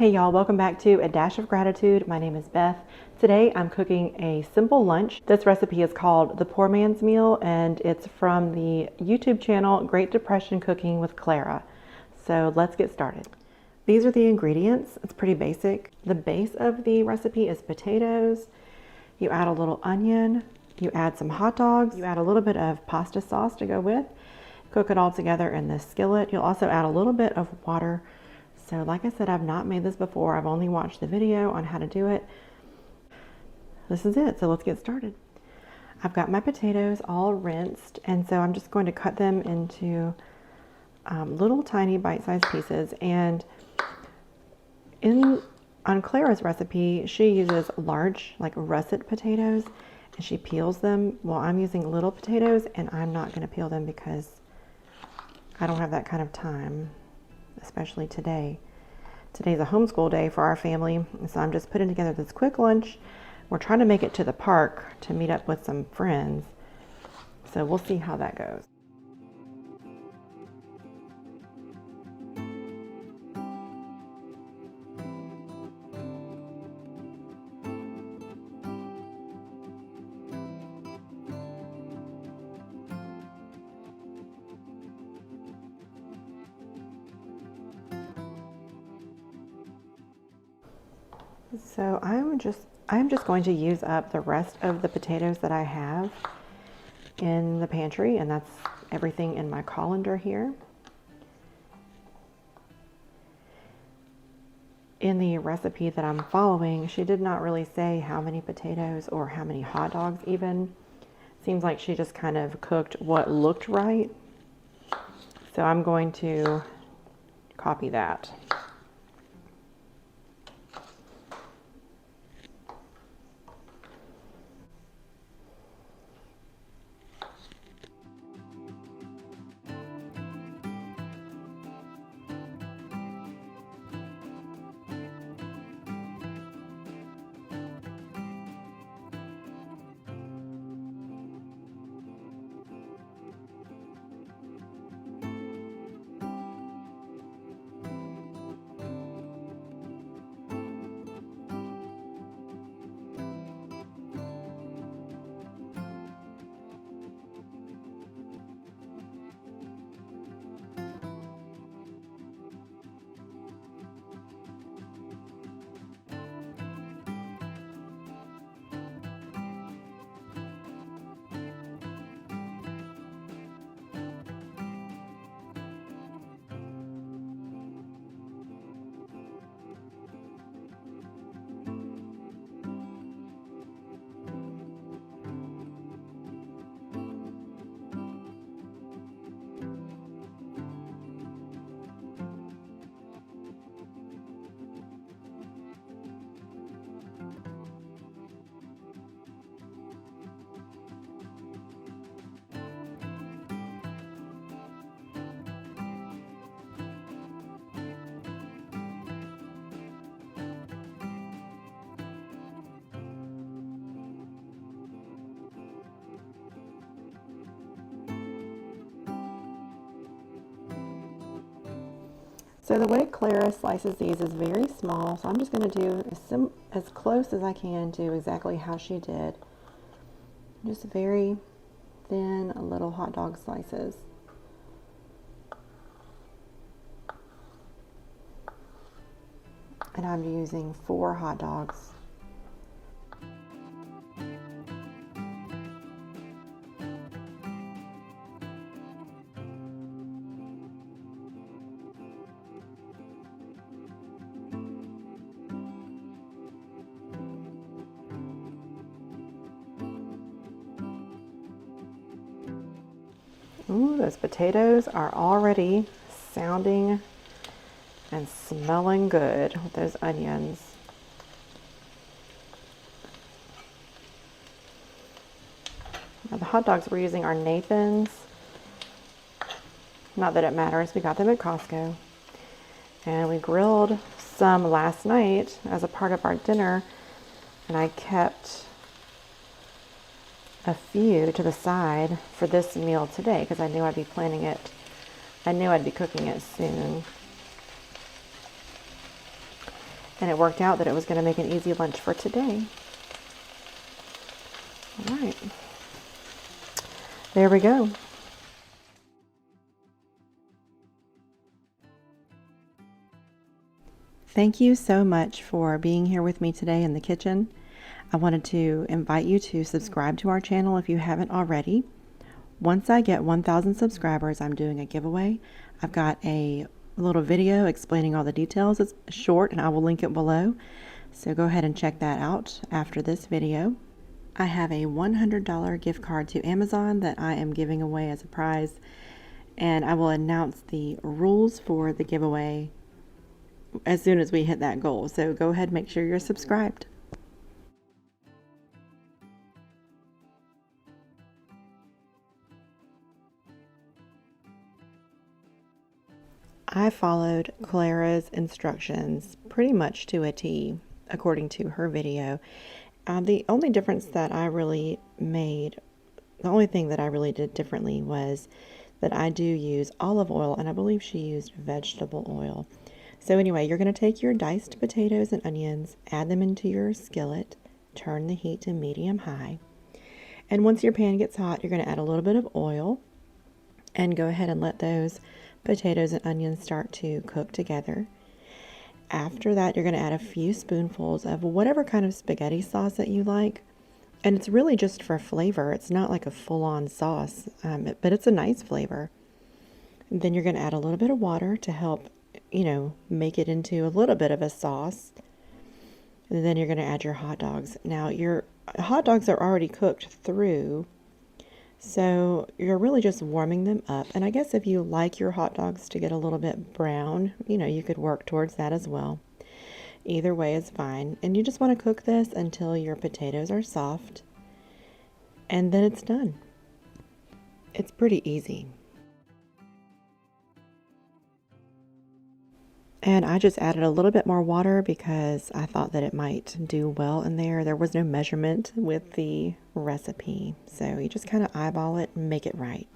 Hey y'all, welcome back to A Dash of Gratitude. My name is Beth. Today I'm cooking a simple lunch. This recipe is called The Poor Man's Meal and it's from the YouTube channel Great Depression Cooking with Clara. So let's get started. These are the ingredients. It's pretty basic. The base of the recipe is potatoes. You add a little onion. You add some hot dogs. You add a little bit of pasta sauce to go with. Cook it all together in this skillet. You'll also add a little bit of water. So like I said, I've not made this before. I've only watched the video on how to do it. This is it, so let's get started. I've got my potatoes all rinsed, and so I'm just going to cut them into little tiny bite-sized pieces. And on Clara's recipe, she uses large, like russet potatoes, and she peels them. Well, I'm using little potatoes, and I'm not going to peel them because I don't have that kind of time, especially today. Today's a homeschool day for our family, so I'm just putting together this quick lunch. We're trying to make it to the park to meet up with some friends, so we'll see how that goes. So I'm just going to use up the rest of the potatoes that I have in the pantry, and that's everything in my colander here. In the recipe that I'm following, she did not really say how many potatoes or how many hot dogs even. Seems like she just kind of cooked what looked right. So I'm going to copy that. So the way Clara slices these is very small, so I'm just going to do as close as I can to exactly how she did. Just very thin little hot dog slices. And I'm using 4 hot dogs. Ooh, those potatoes are already sounding and smelling good with those onions. Now the hot dogs we're using are Nathan's. Not that it matters, we got them at Costco. And we grilled some last night as a part of our dinner, and I kept a few to the side for this meal today because I knew I'd be planning it. I knew I'd be cooking it soon. And it worked out that it was going to make an easy lunch for today. All right. There we go. Thank you so much for being here with me today in the kitchen. I wanted to invite you to subscribe to our channel if you haven't already. Once I get 1,000 subscribers, I'm doing a giveaway. I've got a little video explaining all the details. It's short and I will link it below. So go ahead and check that out after this video. I have a $100 gift card to Amazon that I am giving away as a prize. And I will announce the rules for the giveaway as soon as we hit that goal. So go ahead and make sure you're subscribed. I followed Clara's instructions pretty much to a T, according to her video. The only difference that I really made, the only thing that I really did differently was that I do use olive oil, and I believe she used vegetable oil. So anyway, you're going to take your diced potatoes and onions, add them into your skillet, turn the heat to medium-high. And once your pan gets hot, you're going to add a little bit of oil and go ahead and let those potatoes and onions start to cook together. After that, you're going to add a few spoonfuls of whatever kind of spaghetti sauce that you like. And it's really just for flavor. It's not like a full-on sauce, but it's a nice flavor. And then you're going to add a little bit of water to help, make it into a little bit of a sauce. And then you're going to add your hot dogs. Now, your hot dogs are already cooked through, so you're really just warming them up. And I guess if you like your hot dogs to get a little bit brown, you could work towards that as well. Either way is fine. And you just want to cook this until your potatoes are soft. And then it's done. It's pretty easy. And I just added a little bit more water because I thought that it might do well in there. There was no measurement with the recipe. So you just kind of eyeball it and make it right.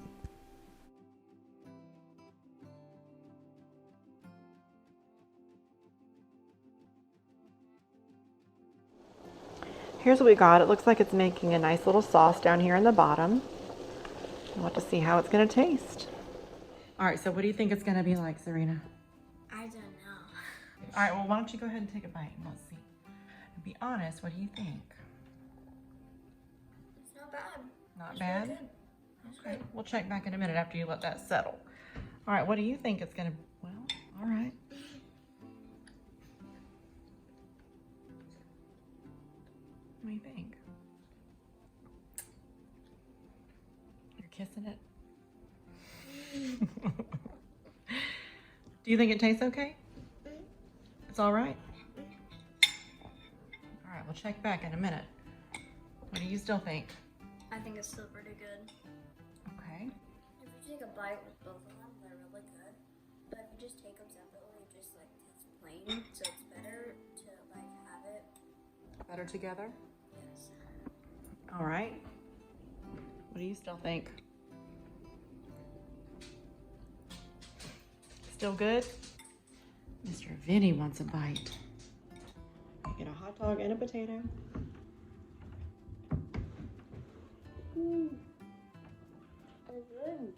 Here's what we got. It looks like it's making a nice little sauce down here in the bottom. We'll have to see how it's going to taste. All right, so what do you think it's going to be like, Serena? I don't know. All right, well, why don't you go ahead and take a bite and let's see. And be honest, what do you think? It's not bad. Not bad? Really good. Okay, we'll check back in a minute after you let that settle. All right, what do you think it's going to, well, all right. What do you think? You're kissing it? Do you think it tastes okay? It's all right? All right, we'll check back in a minute. What do you still think? I think it's still pretty good. Okay. If you take a bite with both of them, they're really good. But if you just take them separately, it just tastes plain. So it's better to have it. Better together? Yes. All right. What do you still think? Still good? Mr. Vinny wants a bite. Get a hot dog and a potato. It's good.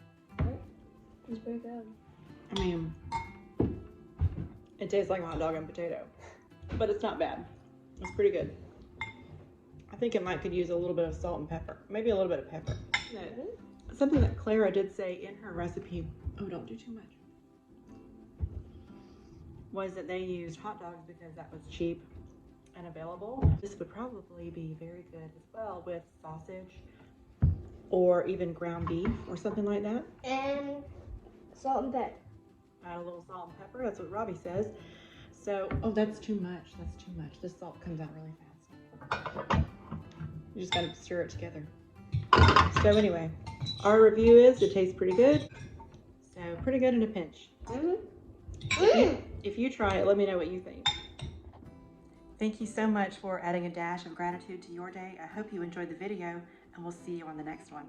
It's pretty good. I mean, it tastes like a hot dog and potato, but it's not bad. It's pretty good. I think it could use a little bit of salt and pepper. Maybe a little bit of pepper. Something that Clara did say in her recipe, oh, don't do too much, was that they used hot dogs because that was cheap and available. This would probably be very good as well with sausage or even ground beef or something like that. And salt and pepper. Add a little salt and pepper. That's what Robbie says. So, oh, that's too much. That's too much. This salt comes out really fast. You just gotta stir it together. So anyway, our review is it tastes pretty good. So pretty good in a pinch. If you try it, let me know what you think. Thank you so much for adding a dash of gratitude to your day. I hope you enjoyed the video, and we'll see you on the next one.